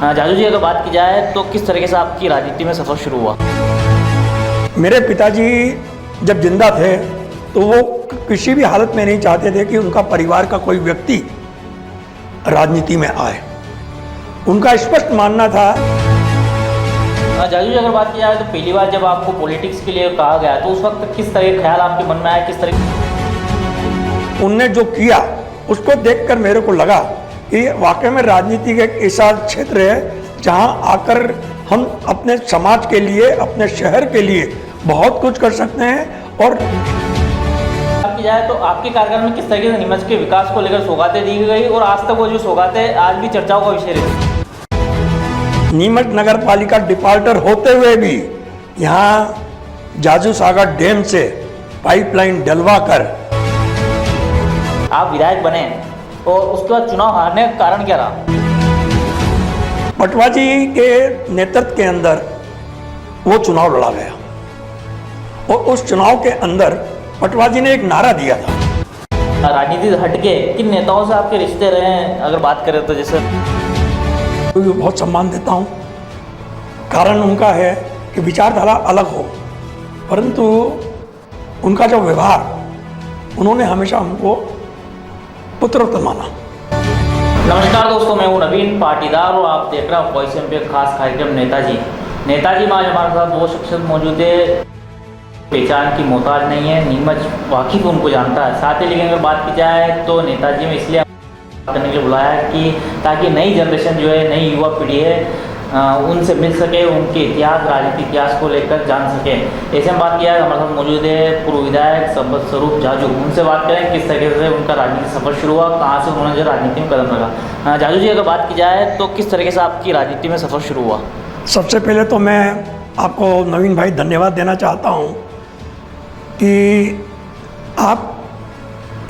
जाजू जी, अगर बात की जाए तो किस तरीके से आपकी राजनीति में सफ़र शुरू हुआ? मेरे पिताजी जब जिंदा थे तो वो किसी भी हालत में नहीं चाहते थे कि उनका परिवार का कोई व्यक्ति राजनीति में आए। उनका स्पष्ट मानना था। जाजू जी, अगर बात की जाए तो पहली बार जब आपको पॉलिटिक्स के लिए कहा गया तो उस वक्त किस तरह के ख्याल आपके मन में आया, किस तरह? उनने जो किया उसको देखकर मेरे को लगा कि वाकई में राजनीति का एक ऐसा क्षेत्र है जहां आकर हम अपने समाज के लिए, अपने शहर के लिए बहुत कुछ कर सकते हैं। और बात की जाए तो आपके कार्यकाल में किस तरीके से नीमच के विकास को लेकर सौगातें दी गई और आज तक वो जो सौगातें आज भी चर्चाओं का विषय रही? नीमच नगर पालिका डिफाल्टर होते हुए भी यहाँ जाजू सागर डैम से पाइपलाइन डलवा कर आप विधायक बने और उसके बाद चुनाव हारने का कारण क्या रहा? पटवा जी के नेतृत्व के अंदर वो चुनाव लड़ा गया और उस चुनाव के अंदर पटवा जी ने एक नारा दिया था। राजनीति से हटके किन नेताओं से आपके रिश्ते रहे हैं, अगर बात करें तो? जैसे बहुत सम्मान देता हूँ, कारण उनका है कि विचारधारा अलग हो, परंतु उनका जो व्यवहार, उन्होंने हमेशा हमको पुत्रवत माना। नमस्कार दोस्तों, मैं हूं नवीन पाटीदार और आप देख रहे हैं वॉइस एम पे खास कार्यक्रम नेताजी। नेताजी में आज हमारे साथ वो शख्सियत मौजूद है, पहचान की मोहताज नहीं है, नीमच वाकिफ उनको जानता है। साथ ही लेकिन अगर बात की जाए तो नेताजी में इसलिए करने के लिए बुलाया है कि ताकि नई जनरेशन जो है, नई युवा पीढ़ी है, उनसे मिल सके, उनके इतिहास, राजनीतिक इतिहास को लेकर जान सके। ऐसे में बात किया है, हमारे साथ मौजूद है पूर्व विधायक संपत स्वरूप जाजू। उनसे बात करें किस तरीके से उनका राजनीतिक सफर शुरू हुआ, कहाँ से उन्होंने जो राजनीति में कदम रखा। जाजू जी, अगर बात की जाए तो किस तरीके से आपकी राजनीति में सफ़र शुरू हुआ? सबसे पहले तो मैं आपको नवीन भाई धन्यवाद देना चाहता हूँ कि आप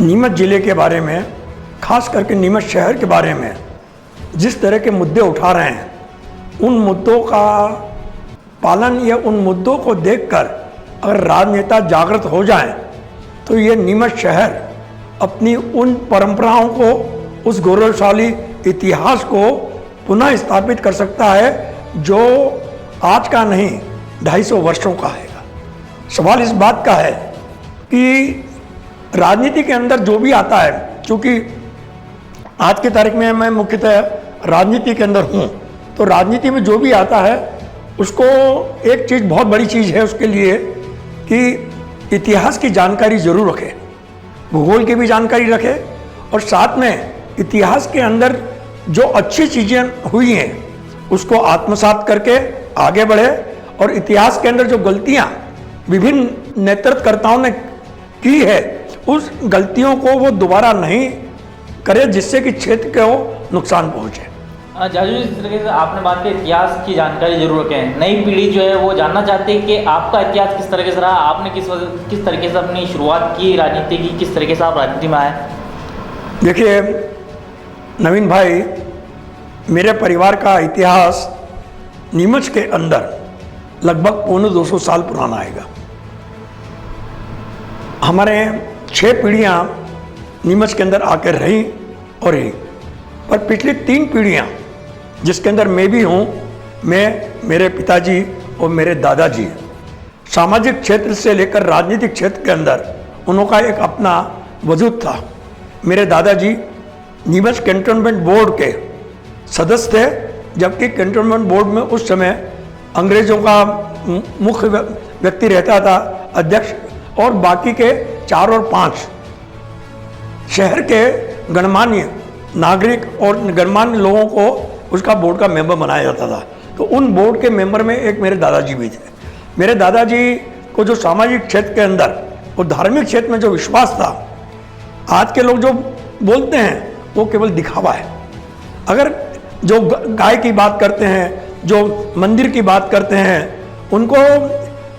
नीमच ज़िले के बारे में, खास करके नीमच शहर के बारे में जिस तरह के मुद्दे उठा रहे हैं, उन मुद्दों का पालन या उन मुद्दों को देखकर अगर राजनेता जागृत हो जाएं तो ये नीमच शहर अपनी उन परंपराओं को, उस गौरवशाली इतिहास को पुनः स्थापित कर सकता है जो आज का नहीं 250 वर्षों का है। सवाल इस बात का है कि राजनीति के अंदर जो भी आता है, क्योंकि आज की तारीख में मैं मुख्यतः राजनीति के अंदर हूँ, तो राजनीति में जो भी आता है उसको एक चीज़, बहुत बड़ी चीज़ है उसके लिए कि इतिहास की जानकारी ज़रूर रखे, भूगोल की भी जानकारी रखे, और साथ में इतिहास के अंदर जो अच्छी चीज़ें हुई हैं उसको आत्मसात करके आगे बढ़े, और इतिहास के अंदर जो गलतियाँ विभिन्न नेतृत्वकर्ताओं ने की है उस गलतियों को वो दोबारा नहीं करे, जिससे कि क्षेत्र को नुकसान पहुँचे। जाजू जी, इस तरीके से आपने बात की इतिहास की जानकारी जरूर रखें, नई पीढ़ी जो है वो जानना चाहती है कि आपका इतिहास किस तरीके से रहा, आपने किस तरीके से अपनी शुरुआत की राजनीति की, किस तरीके से आप राजनीति में आए? देखिए नवीन भाई, मेरे परिवार का इतिहास नीमच के अंदर लगभग 250 साल पुराना आएगा। हमारे 6 पीढ़ियाँ नीमच के अंदर आकर रही और रही, पर पिछली 3 पीढ़ियाँ जिसके अंदर मैं भी हूँ, मैं, मेरे पिताजी और मेरे दादाजी, सामाजिक क्षेत्र से लेकर राजनीतिक क्षेत्र के अंदर उनका एक अपना वजूद था। मेरे दादाजी नीमच कैंटोनमेंट बोर्ड के सदस्य थे, जबकि कैंटोनमेंट बोर्ड में उस समय अंग्रेज़ों का मुख्य व्यक्ति रहता था, अध्यक्ष, और बाकी के 4 और 5 शहर के गणमान्य नागरिक और गणमान्य लोगों को उसका बोर्ड का मेंबर बनाया जाता था। तो उन बोर्ड के मेंबर में एक मेरे दादाजी भी थे। मेरे दादाजी को जो सामाजिक क्षेत्र के अंदर और धार्मिक क्षेत्र में जो विश्वास था, आज के लोग जो बोलते हैं वो केवल दिखावा है। अगर जो गाय की बात करते हैं, जो मंदिर की बात करते हैं, उनको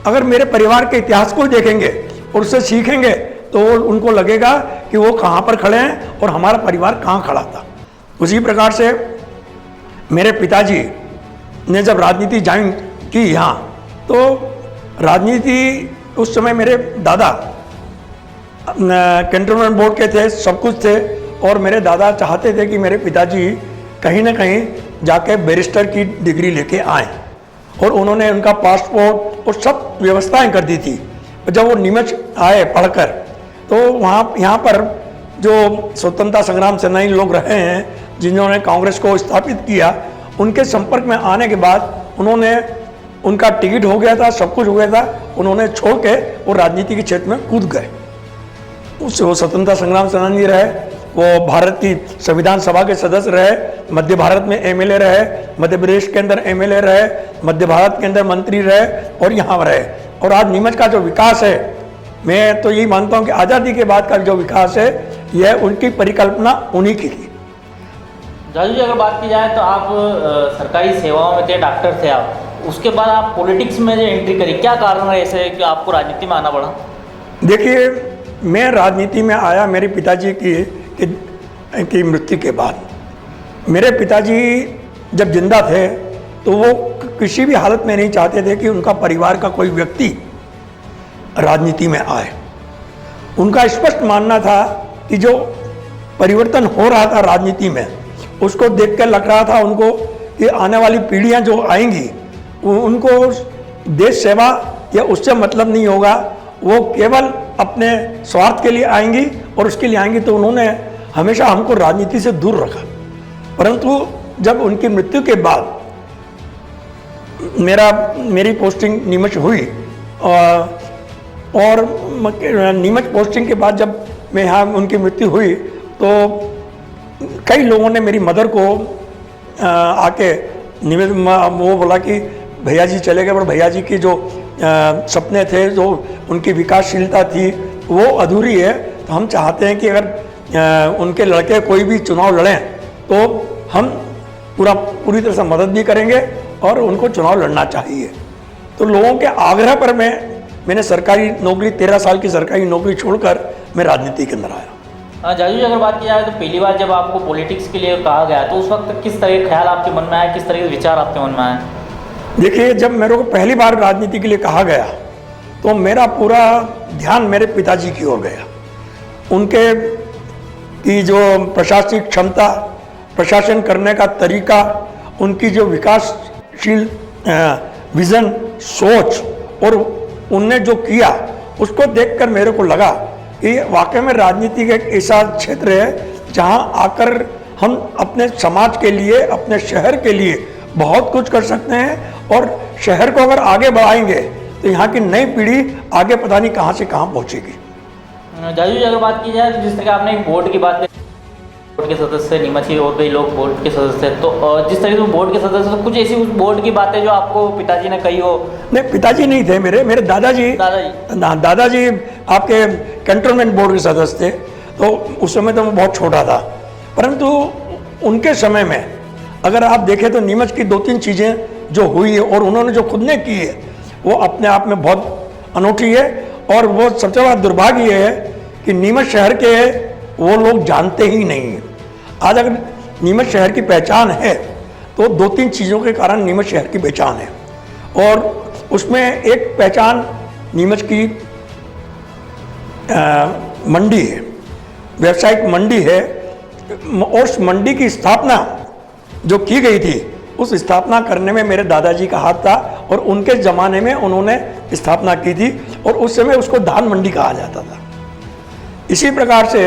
अगर मेरे परिवार के इतिहास को देखेंगे और उससे सीखेंगे तो उनको लगेगा कि वो कहाँ पर खड़े हैं और हमारा परिवार कहाँ खड़ा था। उसी प्रकार से मेरे पिताजी ने जब राजनीति ज्वाइन की यहाँ, तो राजनीति उस समय मेरे दादा कैंटोनमेंट बोर्ड के थे, सब कुछ थे, और मेरे दादा चाहते थे कि मेरे पिताजी कहीं ना कहीं जाके बैरिस्टर की डिग्री लेके आए और उन्होंने उनका पासपोर्ट और सब व्यवस्थाएं कर दी थी। जब वो नीमच आए पढ़कर तो वहाँ यहाँ पर जो स्वतंत्रता संग्राम सेनानी लोग रहे हैं जिन्होंने कांग्रेस को स्थापित किया, उनके संपर्क में आने के बाद उन्होंने, उनका टिकट हो गया था, सब कुछ हो गया था, उन्होंने छोड़ के वो राजनीति के क्षेत्र में कूद गए। उससे वो स्वतंत्रता संग्राम सेनानी रहे, वो भारत की संविधान सभा के सदस्य रहे, मध्य भारत में एमएलए रहे, मध्य प्रदेश के अंदर एमएलए रहे, मध्य भारत के अंदर मंत्री रहे और यहाँ रहे। और आज नीमच का जो विकास है, मैं तो यही मानता हूँ कि आज़ादी के बाद का जो विकास है यह उनकी परिकल्पना उन्हीं की थी। जाजू जी, अगर बात की जाए तो आप सरकारी सेवाओं में थे, डॉक्टर थे आप, उसके बाद आप पॉलिटिक्स में जो एंट्री करी, क्या कारण है ऐसे कि आपको राजनीति में आना पड़ा? देखिए, मैं राजनीति में आया मेरे पिताजी की मृत्यु के बाद। मेरे पिताजी जब जिंदा थे तो वो किसी भी हालत में नहीं चाहते थे कि उनका परिवार का कोई व्यक्ति राजनीति में आए। उनका स्पष्ट मानना था कि जो परिवर्तन हो रहा था राजनीति में, उसको देखकर लग रहा था उनको कि आने वाली पीढ़ियां जो आएंगी उनको देश सेवा या उससे मतलब नहीं होगा, वो केवल अपने स्वार्थ के लिए आएंगी और उसके लिए आएंगी। तो उन्होंने हमेशा हमको राजनीति से दूर रखा। परंतु जब उनकी मृत्यु के बाद मेरी पोस्टिंग नीमच हुई और नीमच पोस्टिंग के बाद जब मैं यहाँ उनकी मृत्यु हुई तो कई लोगों ने मेरी मदर को आके वो बोला कि भैया जी चले गए, पर भैया जी की जो सपने थे, जो उनकी विकासशीलता थी वो अधूरी है। तो हम चाहते हैं कि अगर उनके लड़के कोई भी चुनाव लड़ें तो हम पूरी तरह से मदद भी करेंगे और उनको चुनाव लड़ना चाहिए। तो लोगों के आग्रह पर मैंने सरकारी नौकरी, 13 साल की सरकारी नौकरी छोड़कर मैं राजनीति के अंदर आया। जाजू जी, अगर बात की जाए तो पहली बार जब आपको पॉलिटिक्स के लिए कहा गया तो उस वक्त किस तरह के ख्याल आपके मन में आया, किस तरह के विचार आपके मन में आए? देखिए, जब मेरे को पहली बार राजनीति के लिए कहा गया तो मेरा पूरा ध्यान मेरे पिताजी की ओर गया। उनके की जो प्रशासनिक क्षमता, प्रशासन करने का तरीका, उनकी जो विकासशील विज़न, सोच और उनने जो किया, उसको देखकर मेरे को लगा कि वाकई में राजनीति का एक ऐसा क्षेत्र है जहां आकर हम अपने समाज के लिए, अपने शहर के लिए बहुत कुछ कर सकते हैं और शहर को अगर आगे बढ़ाएंगे तो यहाँ की नई पीढ़ी आगे पता नहीं कहाँ से कहाँ पहुँचेगी। जाजू जी, अगर बात की जाए तो जिस तरह आपने बोर्ड की बात की, बोर्ड के सदस्य नीमच के और कई लोग बोर्ड के सदस्य, तो जिस तरीके से बोर्ड के सदस्य, तो कुछ ऐसी उस बोर्ड की बातें जो आपको पिताजी ने कही हो? नहीं, पिताजी नहीं थे मेरे दादाजी। दादाजी आपके कंटोनमेंट बोर्ड के सदस्य थे। तो उस समय तो मैं बहुत छोटा था, परंतु उनके समय में अगर आप देखें तो नीमच की 2-3 चीज़ें जो हुई है और उन्होंने जो खुद ने की है वो अपने आप में बहुत अनूठी है। और वो सबसे बड़ा दुर्भाग्य है कि नीमच शहर के वो लोग जानते ही नहीं हैं। आज अगर नीमच शहर की पहचान है तो 2-3 चीज़ों के कारण नीमच शहर की पहचान है। और उसमें एक पहचान नीमच की मंडी है, व्यावसायिक मंडी है। और उस मंडी की स्थापना जो की गई थी, उस स्थापना करने में मेरे दादाजी का हाथ था और उनके ज़माने में उन्होंने स्थापना की थी और उस समय उसको धान मंडी कहा जाता था। इसी प्रकार से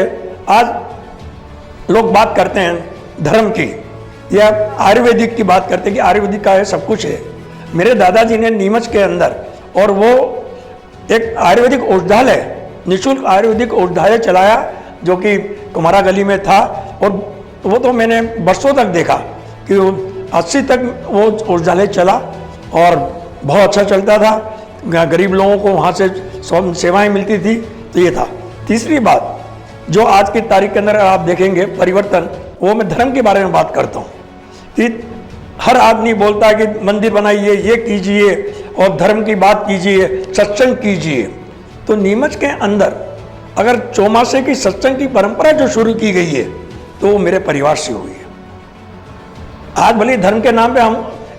आज लोग बात करते हैं धर्म की या आयुर्वेदिक की बात करते हैं कि आयुर्वेदिक का है, सब कुछ है। मेरे दादाजी ने नीमच के अंदर और वो एक आयुर्वेदिक औषधालय, निःशुल्क आयुर्वेदिक औषधालय चलाया जो कि कुमारा गली में था। और वो तो मैंने बरसों तक देखा कि 80 तक वो औषधालय चला और बहुत अच्छा चलता था, गरीब लोगों को वहाँ से सेवाएं मिलती थी। तो ये था। तीसरी बात जो आज की तारीख के अंदर आप देखेंगे परिवर्तन, वो मैं धर्म के बारे में बात करता हूँ कि हर आदमी बोलता है कि मंदिर बनाइए, ये कीजिए और धर्म की बात कीजिए, सत्संग कीजिए। तो नीमच के अंदर अगर चौमासे की सत्संग की परंपरा जो शुरू की गई है तो वो मेरे परिवार से हुई है। आज भले धर्म के नाम पे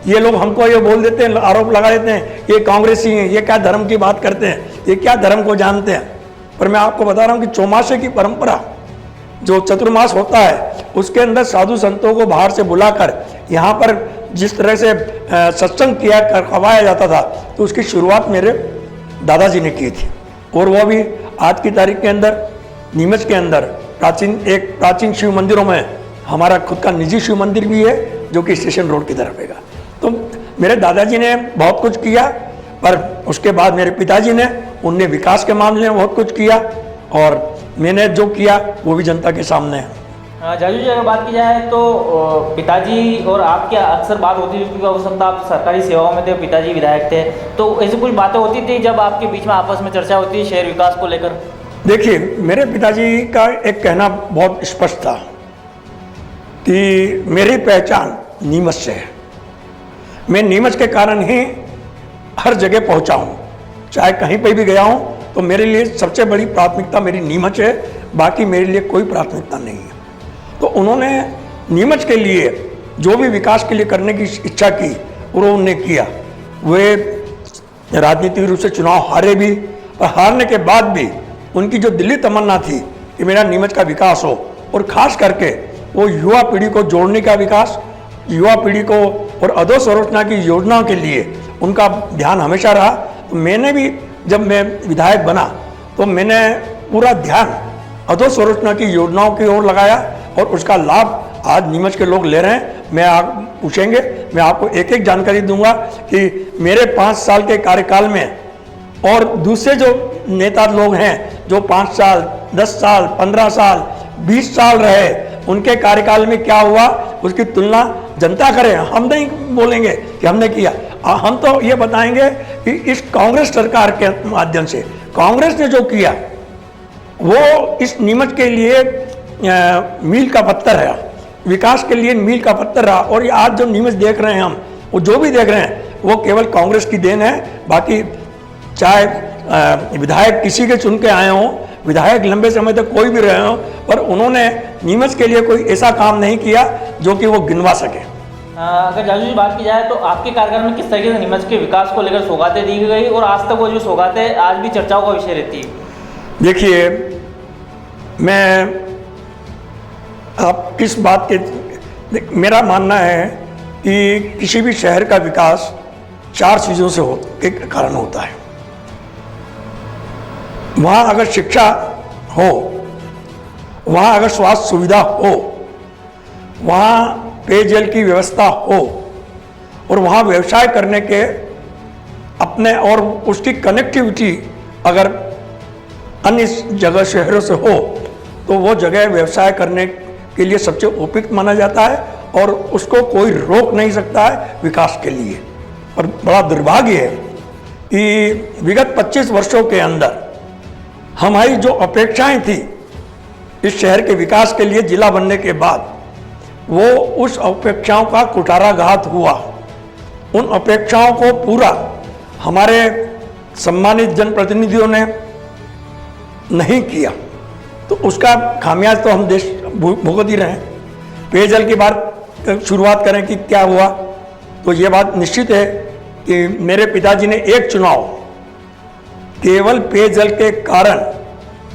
ये लोग हमको ये बोल देते हैं, आरोप लगा देते हैं ये कांग्रेसी हैं, ये क्या धर्म की बात करते हैं, ये क्या धर्म को जानते हैं। पर मैं आपको बता रहा हूँ कि चौमासे की परंपरा जो चतुर्मास होता है उसके अंदर साधु संतों को बाहर से बुलाकर यहाँ पर जिस तरह से सत्संग किया करवाया जाता था, तो उसकी शुरुआत मेरे दादाजी ने की थी। और वो भी आज की तारीख के अंदर नीमच के अंदर प्राचीन शिव मंदिरों में हमारा खुद का निजी शिव मंदिर भी है, जो कि स्टेशन रोड की तरफ है। तो मेरे दादाजी ने बहुत कुछ किया, पर उसके बाद मेरे पिताजी ने उनने विकास के मामले में बहुत कुछ किया, और मैंने जो किया वो भी जनता के सामने है। जाजू जी, अगर बात की जाए तो पिताजी और आपकी अक्सर बात होती थी, क्योंकि उस वक्त आप सरकारी सेवाओं में थे, पिताजी विधायक थे, तो ऐसी कुछ बातें होती थी जब आपके बीच में आपस में चर्चा होती है शहर विकास को लेकर? देखिए, मेरे पिताजी का एक कहना बहुत स्पष्ट था कि मेरी पहचान नीमच से है। मैं नीमच के कारण ही हर जगह पहुंचा हूं, चाहे कहीं पर भी गया हूं, तो मेरे लिए सबसे बड़ी प्राथमिकता मेरी नीमच है, बाकी मेरे लिए कोई प्राथमिकता नहीं है। तो उन्होंने नीमच के लिए जो भी विकास के लिए करने की इच्छा की और उन्होंने किया। वे राजनीतिक रूप से चुनाव हारे भी, और हारने के बाद भी उनकी जो दिली तमन्ना थी कि मेरा नीमच का विकास हो, और ख़ास करके वो युवा पीढ़ी को जोड़ने का विकास, युवा पीढ़ी को और अधोसंरचना की योजनाओं के लिए उनका ध्यान हमेशा रहा। तो मैंने भी जब मैं विधायक बना तो मैंने पूरा ध्यान अधोसंरचना की योजनाओं की ओर लगाया, और उसका लाभ आज नीमच के लोग ले रहे हैं। मैं आप पूछेंगे, मैं आपको एक एक जानकारी दूंगा कि मेरे 5 साल के कार्यकाल में और दूसरे जो नेता लोग हैं जो 5 साल, 10 साल, 15 साल, 20 साल रहे, उनके कार्यकाल में क्या हुआ उसकी तुलना जनता करे। हम नहीं बोलेंगे कि हमने किया, हम तो ये बताएंगे कि इस कांग्रेस सरकार के माध्यम से कांग्रेस ने जो किया वो इस नीमच के लिए मील का पत्थर है, विकास के लिए मील का पत्थर रहा। और ये आज जो नीमच देख रहे हैं हम, वो जो भी देख रहे हैं वो केवल कांग्रेस की देन है। बाकी चाहे विधायक किसी के चुन के आए हों, विधायक लंबे समय तक कोई भी रहे हों, पर उन्होंने नीमच के लिए कोई ऐसा काम नहीं किया जो कि वो गिनवा सके। अगर जाजू जी बात की जाए तो आपके कार्यकाल में किस तरीके से नीमच के विकास को लेकर सौगातें दी गई, और आज तक वो जो सौगातें आज भी चर्चाओं का विषय रहती है? देखिए, मैं आप किस बात के, मेरा मानना है कि किसी भी शहर का विकास 4 चीज़ों से के कारण होता है। वहाँ अगर शिक्षा हो, वहाँ अगर स्वास्थ्य सुविधा हो, वहाँ पेयजल की व्यवस्था हो, और वहाँ व्यवसाय करने के अपने और उसकी कनेक्टिविटी अगर अन्य जगह शहरों से हो, तो वो जगह व्यवसाय करने के लिए सबसे उपयुक्त माना जाता है, और उसको कोई रोक नहीं सकता है विकास के लिए। और बड़ा दुर्भाग्य है कि विगत 25 वर्षों के अंदर हमारी जो अपेक्षाएं थी इस शहर के विकास के लिए जिला बनने के बाद, वो उस अपेक्षाओं का कुठाराघात हुआ। उन अपेक्षाओं को पूरा हमारे सम्मानित जनप्रतिनिधियों ने नहीं किया, तो उसका खामियाज तो हम देश भुगत ही रहे हैं। पेयजल की बात शुरुआत करें कि क्या हुआ, तो ये बात निश्चित है कि मेरे पिताजी ने एक चुनाव केवल पेयजल के कारण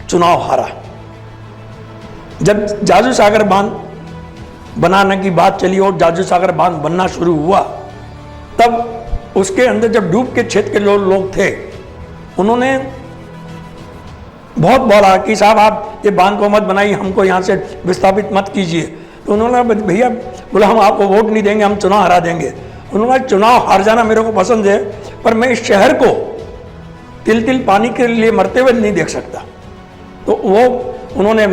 चुनाव हारा। जब जाजू सागर बांध बनाने की बात चली और जाजू सागर बांध बनना शुरू हुआ, तब उसके अंदर जब डूब के क्षेत्र के लोग थे, उन्होंने बहुत बोला कि साहब आप ये बांध को मत बनाइए, हमको यहाँ से विस्थापित मत कीजिए। तो उन्होंने भैया बोला हम आपको वोट नहीं देंगे, हम चुनाव हरा देंगे। उन्होंने चुनाव हार जाना मेरे को पसंद है, पर मैं इस शहर को तिल तिल पानी के लिए मरते हुए नहीं देख सकता। तो वो उन्होंने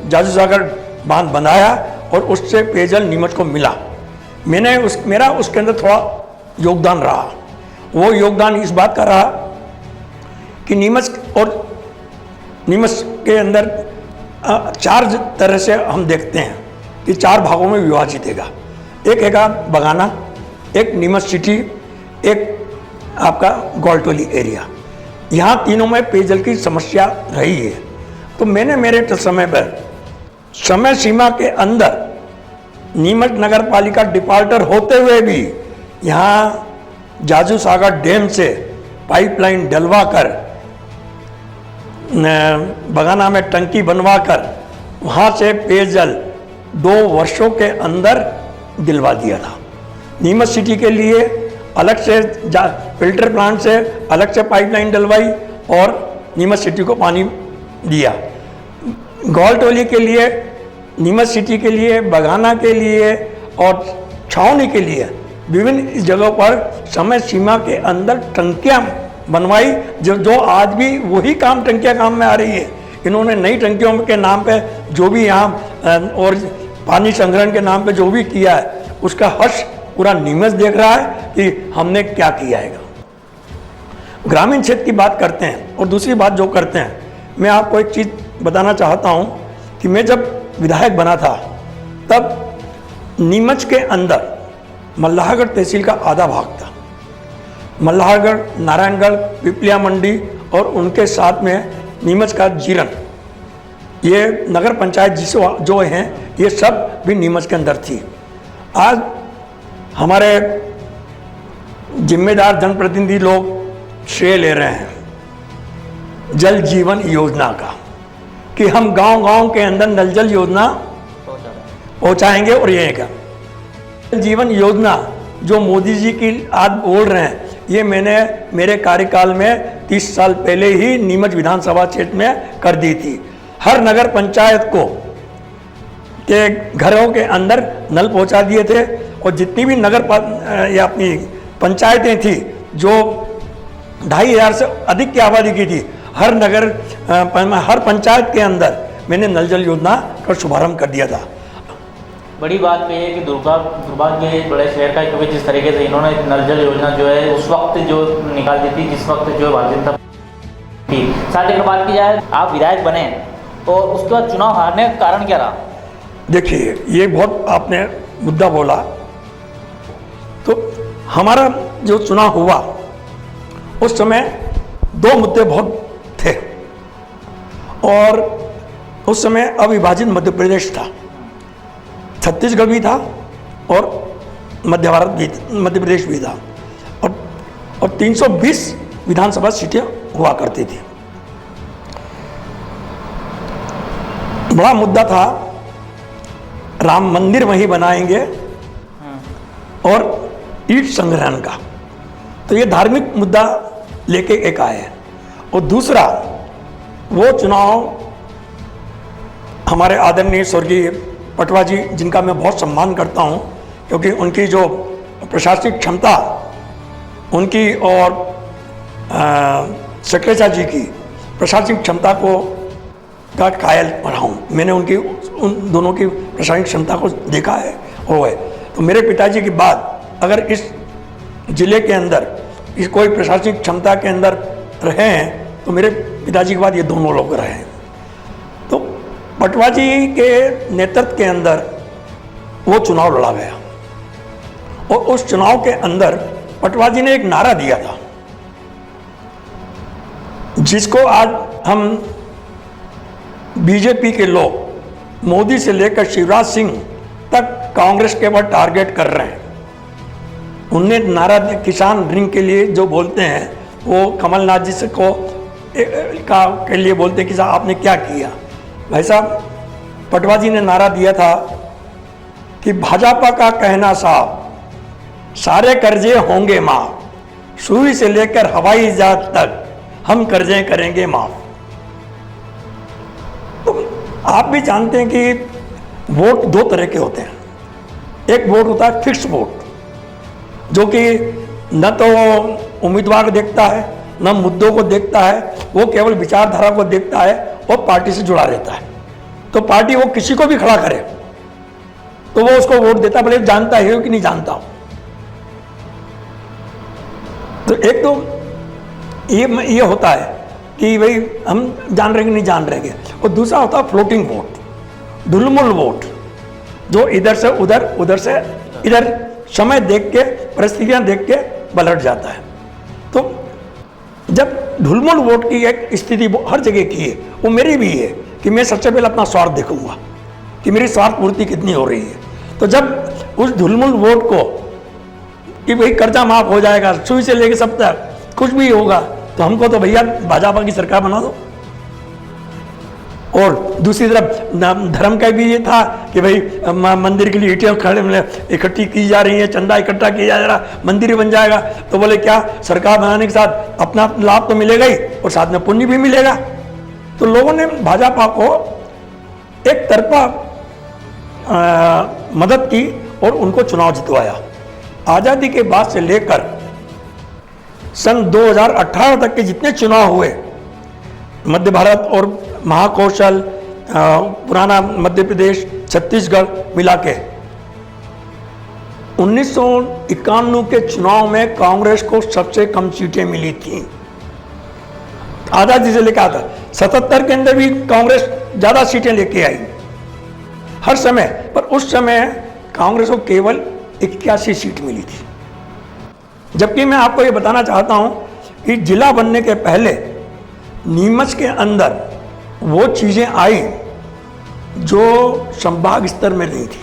जाजू सागर बांध बनाया और उससे पेयजल नीमच को मिला। मेरा उसके अंदर थोड़ा योगदान रहा। वो योगदान इस बात का रहा कि नीमच के अंदर 4 तरह से हम देखते हैं कि 4 भागों में विभाजित हैगा। एक हैगा बगाना, एक नीमच सिटी, एक आपका गौलटोली एरिया। यहाँ तीनों में पेयजल की समस्या रही है। तो मैंने मेरे समय पर समय सीमा के अंदर नीमच नगर पालिका डिपार्टर होते हुए भी यहाँ जाजू सागर डैम से पाइपलाइन डलवा कर, बगाना में टंकी बनवा कर वहाँ से पेयजल 2 वर्षों के अंदर दिलवा दिया था। नीमच सिटी के लिए अलग से फिल्टर प्लांट से अलग से पाइपलाइन डलवाई और नीमच सिटी को पानी दिया। गौलटोली के लिए, नीमच सिटी के लिए, बगाना के लिए और छावनी के लिए विभिन्न जगहों पर समय सीमा के अंदर टंकियाँ बनवाई, जो आज भी वही काम टंकियाँ काम में आ रही है। इन्होंने नई टंकियों के नाम पे जो भी यहाँ और पानी संग्रहण के नाम पे जो भी किया है, उसका हर्ष पूरा नीमच देख रहा है कि हमने क्या किया है। ग्रामीण क्षेत्र की बात करते हैं और दूसरी बात जो करते हैं, मैं आपको एक चीज़ बताना चाहता हूँ कि मैं जब विधायक बना था तब नीमच के अंदर मल्लाहगढ़ तहसील का आधा भाग था। मल्लाहगढ़, नारायणगढ़, पिपलिया मंडी और उनके साथ में नीमच का जीरन, ये नगर पंचायत जो हैं ये सब भी नीमच के अंदर थी। आज हमारे जिम्मेदार जनप्रतिनिधि लोग श्रेय ले रहे हैं जल जीवन योजना का कि हम गांव-गांव के अंदर नल जल योजना पहुंचाएंगे। और ये क्या जल जीवन योजना जो मोदी जी की आज बोल रहे हैं, ये मैंने मेरे कार्यकाल में 30 साल पहले ही नीमच विधानसभा क्षेत्र में कर दी थी। हर नगर पंचायत को के घरों के अंदर नल पहुंचा दिए थे और जितनी भी नगर या अपनी पंचायतें थी जो 2500 से अधिक की आबादी की थी, हर पंचायत के अंदर मैंने नल जल योजना का शुभारंभ कर दिया था। बड़ी बात ये है कि दुर्भाग्य बड़े शहर का, क्योंकि जिस तरीके से इन्होंने नल जल योजना जो है उस वक्त जो निकाल दी थी जिस वक्त जो भारतीय जनता थी। साथ ही अगर बात की जाए, आप विधायक बने और उसके बाद चुनाव हारने का कारण क्या रहा? देखिए, ये बहुत आपने मुद्दा बोला। तो हमारा जो चुनाव हुआ उस समय 2 मुद्दे बहुत थे और उस समय अविभाजित मध्य प्रदेश था, छत्तीसगढ़ भी था और मध्य प्रदेश भी था और 320 विधानसभा सीटें हुआ करती थी। बड़ा मुद्दा था राम मंदिर वहीं बनाएंगे और ईंट संग्रहण का। तो ये धार्मिक मुद्दा लेके एक आए। और दूसरा, वो चुनाव हमारे आदरणीय स्वर्गीय पटवा जी, जिनका मैं बहुत सम्मान करता हूँ, क्योंकि उनकी जो प्रशासनिक क्षमता उनकी और सक्रेचा जी की प्रशासनिक क्षमता को का कायल रहा हूँ। मैंने उन दोनों की प्रशासनिक क्षमता को देखा है और है। तो मेरे पिताजी के बाद अगर इस जिले के अंदर इस कोई प्रशासनिक क्षमता के अंदर रहे हैं तो मेरे पिताजी के बाद ये दोनों लोग रहे हैं। तो पटवा जी के नेतृत्व के अंदर वो चुनाव लड़ा गया और उस चुनाव के अंदर पटवा जी ने एक नारा दिया था जिसको आज हम बीजेपी के लोग मोदी से लेकर शिवराज सिंह तक कांग्रेस के ऊपर टारगेट कर रहे हैं। उनने नारा किसान ऋण के लिए जो बोलते हैं वो कमलनाथ जी से के लिए बोलते हैं कि साहब आपने क्या किया। भाई साहब, पटवा जी ने नारा दिया था कि भाजपा का कहना साफ, सारे कर्जे होंगे माफ, सुई से लेकर हवाई जहाज तक हम कर्जे करेंगे माफ। तो आप भी जानते हैं कि वोट 2 तरह के होते हैं। एक वोट होता है फिक्स वोट, जो कि न तो उम्मीदवार को देखता है न मुद्दों को देखता है, वो केवल विचारधारा को देखता है और पार्टी से जुड़ा रहता है। तो पार्टी वो किसी को भी खड़ा करे तो वो उसको वोट देता, भले जानता है कि नहीं जानता हो। तो एक तो ये होता है कि भाई हम जान रहे कि नहीं जान रहे। और दूसरा होता है फ्लोटिंग वोट, ढुलमुल वोट, जो इधर से उधर उधर से इधर समय देख के परिस्थितियां देख के पलट जाता है। तो जब ढुलमुल वोट की एक स्थिति हर जगह की है, वो मेरी भी है कि मैं सबसे पहले अपना स्वार्थ देखूंगा कि मेरी स्वार्थ पूर्ति कितनी हो रही है। तो जब उस ढुलमुल वोट को कि भाई कर्जा माफ हो जाएगा, सुई से लेके सब तक कुछ भी होगा, तो हमको तो भैया भाजपा की सरकार बना दो। और दूसरी तरफ धर्म का भी ये था कि भाई मंदिर के लिए ईंटें खड़े इकट्ठी की जा रही हैं, चंदा इकट्ठा किया जा रहा, मंदिर ही बन जाएगा। तो बोले क्या सरकार बनाने के साथ अपना लाभ तो मिलेगा ही और साथ में पुण्य भी मिलेगा। तो लोगों ने भाजपा को एक तरफा मदद की और उनको चुनाव जितवाया। आज़ादी के बाद से लेकर सन 2018 तक के जितने चुनाव हुए मध्य भारत और महाकौशल, पुराना मध्य प्रदेश, छत्तीसगढ़ मिला के 1991 के चुनाव में कांग्रेस को सबसे कम सीटें मिली थी। आज़ादी से लेकर आता 77 के अंदर भी कांग्रेस ज़्यादा सीटें लेके आई हर समय, पर उस समय कांग्रेस को केवल 81 सीट मिली थी। जबकि मैं आपको ये बताना चाहता हूँ कि जिला बनने के पहले नीमच के अंदर वो चीज़ें आई जो संभाग स्तर में नहीं थी,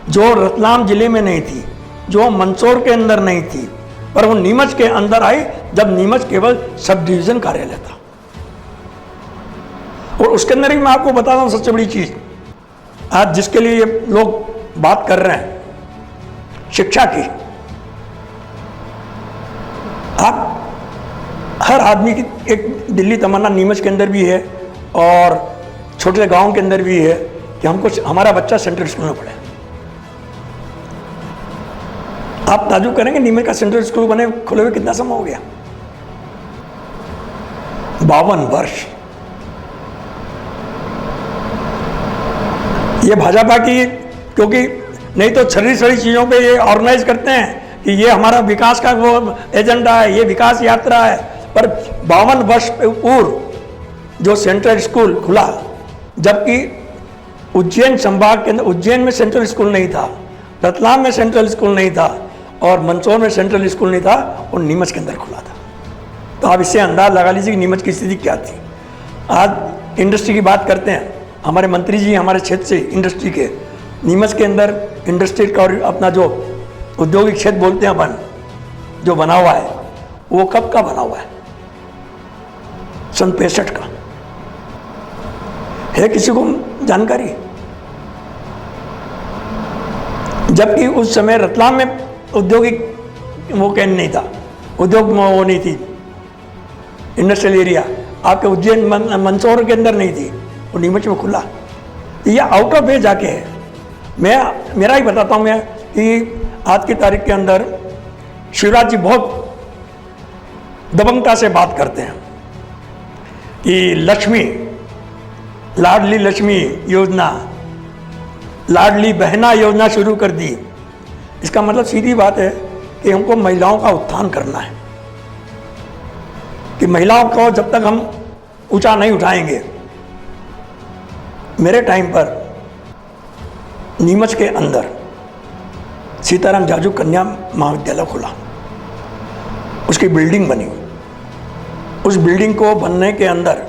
जो रतलाम जिले में नहीं थी, जो मंदसौर के अंदर नहीं थी, पर वो नीमच के अंदर आई जब नीमच केवल सब डिवीज़न कार्यालय था। और उसके अंदर ही मैं आपको बताता हूँ सबसे बड़ी चीज़, आज जिसके लिए ये लोग बात कर रहे हैं, शिक्षा की। आप हर आदमी की एक दिल्ली तमन्ना नीमच के अंदर भी है और छोटे गांव के अंदर भी है कि हमको हमारा बच्चा सेंट्रल स्कूल में पढ़े। आप ताजुब करेंगे नीमच का सेंट्रल स्कूल बने खुले हुए कितना समय हो गया? 52 वर्ष। ये भाजपा की, क्योंकि नहीं तो छड़ी छड़ी चीज़ों पे ये ऑर्गेनाइज करते हैं कि ये हमारा विकास का वो एजेंडा है, ये विकास यात्रा है, पर 52 वर्ष पूर्व जो सेंट्रल स्कूल खुला, जबकि उज्जैन संभाग के अंदर उज्जैन में सेंट्रल स्कूल नहीं था, रतलाम में सेंट्रल स्कूल नहीं था और मंदसौर में सेंट्रल स्कूल नहीं था, और नीमच के अंदर खुला था। तो आप इससे अंदाज लगा लीजिए कि नीमच की स्थिति क्या थी। आज इंडस्ट्री की बात करते हैं, हमारे मंत्री जी हमारे क्षेत्र से इंडस्ट्री के, नीमच के अंदर इंडस्ट्री का और अपना जो औद्योगिक क्षेत्र बोलते हैं अपन, जो बना हुआ है वो कब का बना हुआ है? सन 65 का है। किसी को जानकारी? जबकि उस समय रतलाम में औद्योगिक वो कैन नहीं था, उद्योग वो नहीं थी, इंडस्ट्रियल एरिया। आपके उज्जैन मंदसौर के अंदर नहीं थी, वो नीमच में खुला। ये आउट ऑफ वे जाके है। मैं मेरा ही बताता हूँ मैं कि आज की तारीख के अंदर शिवराज जी बहुत दबंगता से बात करते हैं कि लक्ष्मी, लाडली लक्ष्मी योजना, लाडली बहना योजना शुरू कर दी। इसका मतलब सीधी बात है कि हमको महिलाओं का उत्थान करना है, कि महिलाओं को जब तक हम ऊंचा नहीं उठाएंगे। मेरे टाइम पर नीमच के अंदर सीताराम जाजू कन्या महाविद्यालय खुला, उसकी बिल्डिंग बनी। उस बिल्डिंग को बनने के अंदर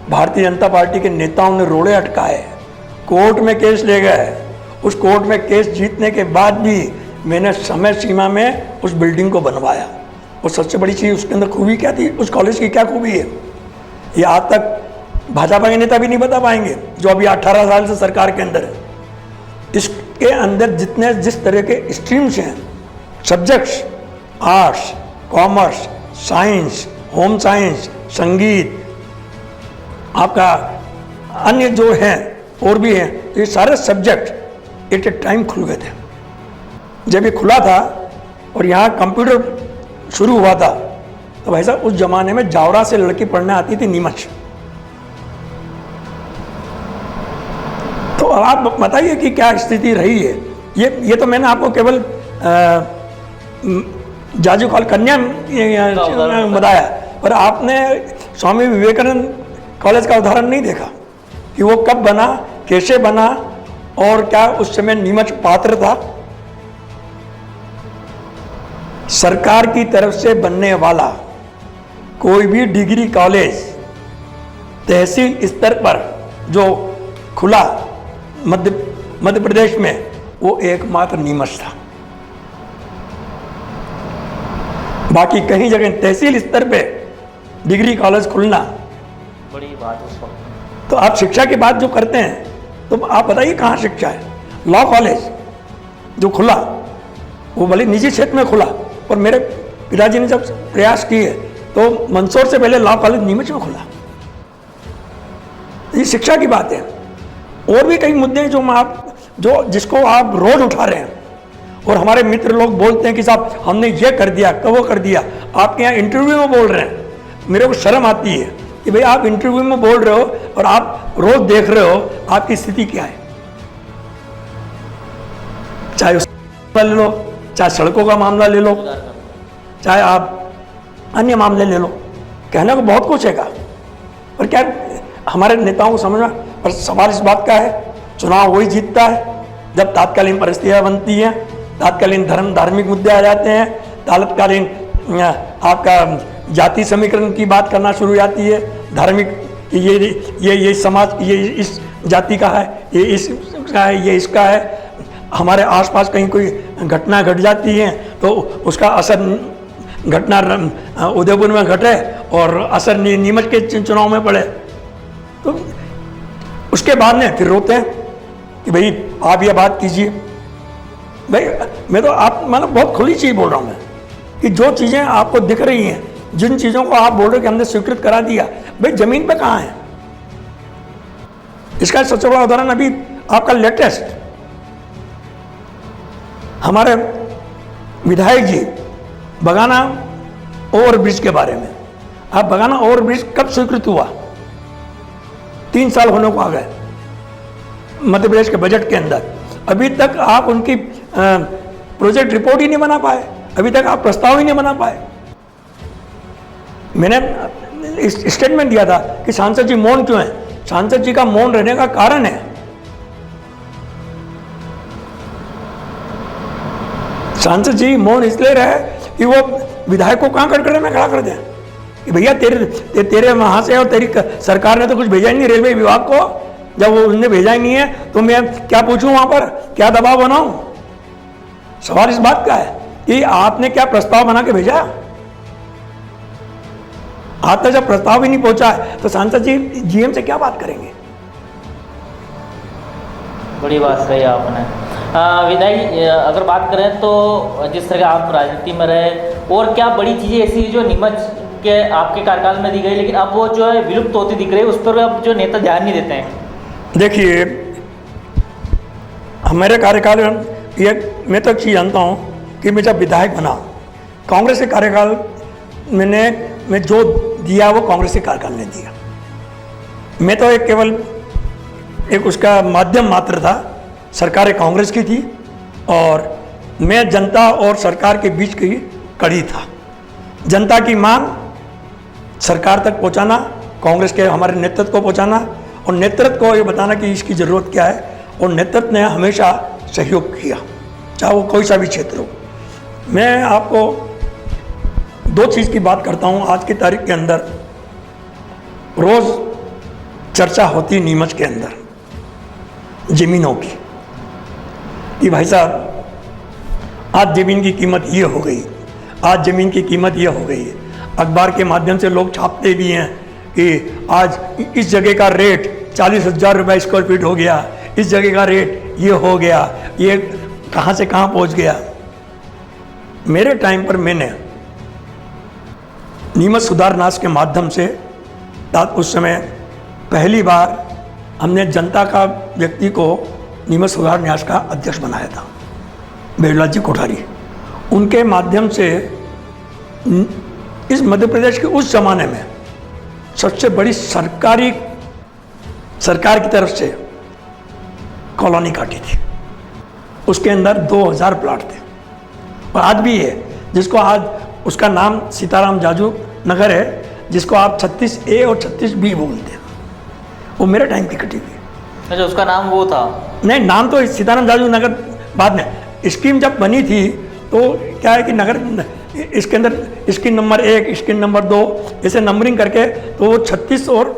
भारतीय जनता पार्टी के नेताओं ने रोड़े अटकाए, कोर्ट में केस ले गए। उस कोर्ट में केस जीतने के बाद भी मैंने समय सीमा में उस बिल्डिंग को बनवाया। और सबसे बड़ी चीज़ उसके अंदर खूबी क्या थी, उस कॉलेज की क्या खूबी है, ये आज तक भाजपा के नेता भी नहीं बता पाएंगे, जो अभी 18 साल से सरकार के अंदर है। इसके अंदर जितने जिस तरह के स्ट्रीम्स हैं, subjects, arts, commerce, science, home science, संगीत, आपका अन्य जो हैं और भी हैं, ये सारे सब्जेक्ट एट ए टाइम खुल गए थे। जब ये खुला था और यहाँ कंप्यूटर शुरू हुआ था, तो भाई साहब उस जमाने में जावरा से लड़की पढ़ने आती थी नीमच। तो आप बताइए कि क्या स्थिति रही है। ये तो मैंने आपको केवल जाजू कन्या बताया, पर आपने स्वामी विवेकानंद कॉलेज का उदाहरण नहीं देखा कि वो कब बना, कैसे बना और क्या उस समय नीमच पात्र था। सरकार की तरफ से बनने वाला कोई भी डिग्री कॉलेज तहसील स्तर पर जो खुला मध्य प्रदेश में, वो एकमात्र नीमच था। बाकी कहीं जगह तहसील स्तर पे डिग्री कॉलेज खुलना बड़ी बात उस वक्त। तो आप शिक्षा की बात जो करते हैं तो आप बताइए कहाँ शिक्षा है। लॉ कॉलेज जो खुला वो भले निजी क्षेत्र में खुला, और मेरे पिताजी ने जब प्रयास किए तो मंदसौर से पहले लॉ कॉलेज नीमच में खुला। ये शिक्षा की बात है। और भी कई मुद्दे हैं जिसको आप रोज उठा रहे हैं, और हमारे मित्र लोग बोलते हैं कि साहब हमने ये कर दिया, कब वो कर दिया। आपके यहाँ इंटरव्यू में बोल रहे हैं, मेरे को शर्म आती है कि भाई आप इंटरव्यू में बोल रहे हो और आप रोज देख रहे हो आपकी स्थिति क्या है। चाहे उसका ले लो, चाहे सड़कों का मामला ले लो, चाहे आप अन्य मामले ले लो, कहने को बहुत कुछ है। पर क्या हमारे नेताओं को समझना, पर सवाल इस बात का है, चुनाव वही जीतता है जब तात्कालीन परिस्थितियाँ बनती हैं, तात्कालीन धार्मिक मुद्दे आ जाते हैं, तात्कालीन आपका जाति समीकरण की बात करना शुरू हो जाती है, धार्मिक ये समाज ये इस जाति का है, ये इसका है, ये इसका है। हमारे आसपास कहीं कोई घटना घट जाती है तो उसका असर घटना उदयपुर में घटे और असर नीमच के चुनाव में पड़े, तो उसके बाद में फिर रोते हैं कि भाई आप ये बात कीजिए। भाई मैं तो आप मतलब बहुत खुली चीज़ बोल रहा हूँ मैं, कि जो चीज़ें आपको दिख रही हैं, जिन चीज़ों को आप बोल रहे हो कि हमने स्वीकृत करा दिया, भाई जमीन पे कहाँ है। इसका सबसे बड़ा उदाहरण अभी आपका लेटेस्ट हमारे विधायक जी बगाना ओवरब्रिज के बारे में। आप बगाना ओवरब्रिज कब स्वीकृत हुआ? 3 साल होने को आ गए मध्य प्रदेश के बजट के अंदर। अभी तक आप उनकी प्रोजेक्ट रिपोर्ट ही नहीं बना पाए, अभी तक आप प्रस्ताव ही नहीं बना पाए। मैंने स्टेटमेंट दिया था कि सांसद जी मौन क्यों है। सांसद जी का मौन रहने का कारण है, सांसद जी मौन इसलिए रहे कि वो विधायक को कहाँ कटघरे में खड़ा कर दें कि भैया तेरे वहाँ से और तेरी सरकार ने तो कुछ भेजा ही नहीं रेलवे विभाग को। जब वो उन्होंने भेजा ही नहीं है तो मैं क्या पूछूं, वहाँ पर क्या दबाव बनाऊं। सवाल इस बात का है कि आपने क्या प्रस्ताव बना के भेजा। आज तक जब प्रस्ताव ही नहीं पहुंचा है तो सांसद जी जीएम से क्या बात करेंगे। बड़ी बात कही आपने। विधायक अगर बात करें तो जिस तरह आप राजनीति में रहे, और क्या बड़ी चीज़ें ऐसी जो नीमच के आपके कार्यकाल में दी गई लेकिन अब वो जो है विलुप्त होती दिख रही है, उस पर अब जो नेता ध्यान नहीं देते हैं। देखिए हमारे कार्यकाल में ये मैं तो चीज़ जानता हूँ कि मैं जब विधायक बना, कांग्रेस के कार्यकाल मैं जो दिया वो कांग्रेस के कार्यकाल ने दिया। मैं तो केवल एक उसका माध्यम मात्र था। सरकार कांग्रेस की थी और मैं जनता और सरकार के बीच की कड़ी था। जनता की मांग सरकार तक पहुंचाना, कांग्रेस के हमारे नेतृत्व को पहुंचाना, और नेतृत्व को ये बताना कि इसकी ज़रूरत क्या है, और नेतृत्व ने हमेशा सहयोग किया, चाहे वो कोई सा भी क्षेत्र हो। मैं आपको 2 चीज़ की बात करता हूँ। आज की तारीख के अंदर रोज़ चर्चा होती नीमच के अंदर ज़मीनों की कि भाई साहब आज ज़मीन की कीमत ये हो गई, आज ज़मीन की कीमत ये हो गई है। अखबार के माध्यम से लोग छापते भी हैं कि आज इस जगह का रेट 40,000 रुपये स्क्वायर फीट हो गया, इस जगह का रेट ये हो गया, ये कहाँ से कहाँ पहुँच गया। मेरे टाइम पर मैंने नीमच सुधार न्यास के माध्यम से उस समय पहली बार हमने जनता का व्यक्ति को नीमच सुधार न्यास का अध्यक्ष बनाया था, बेहुला जी कोठारी। उनके माध्यम से इस मध्य प्रदेश के उस जमाने में सबसे बड़ी सरकार की तरफ से कॉलोनी काटी थी। उसके अंदर 2000 प्लाट थे, और आज भी है, जिसको आज उसका नाम सीताराम जाजू नगर है, जिसको आप 36A और 36B बोलते हैं। वो मेरे टाइम की कटी हुई। अच्छा, उसका नाम वो था? नहीं, नाम तो सीताराम जाजू नगर बाद में। स्कीम जब बनी थी तो क्या है कि नगर इसके अंदर स्कीम नंबर 1, स्कीम नंबर 2 ऐसे नंबरिंग करके तो वो 36 और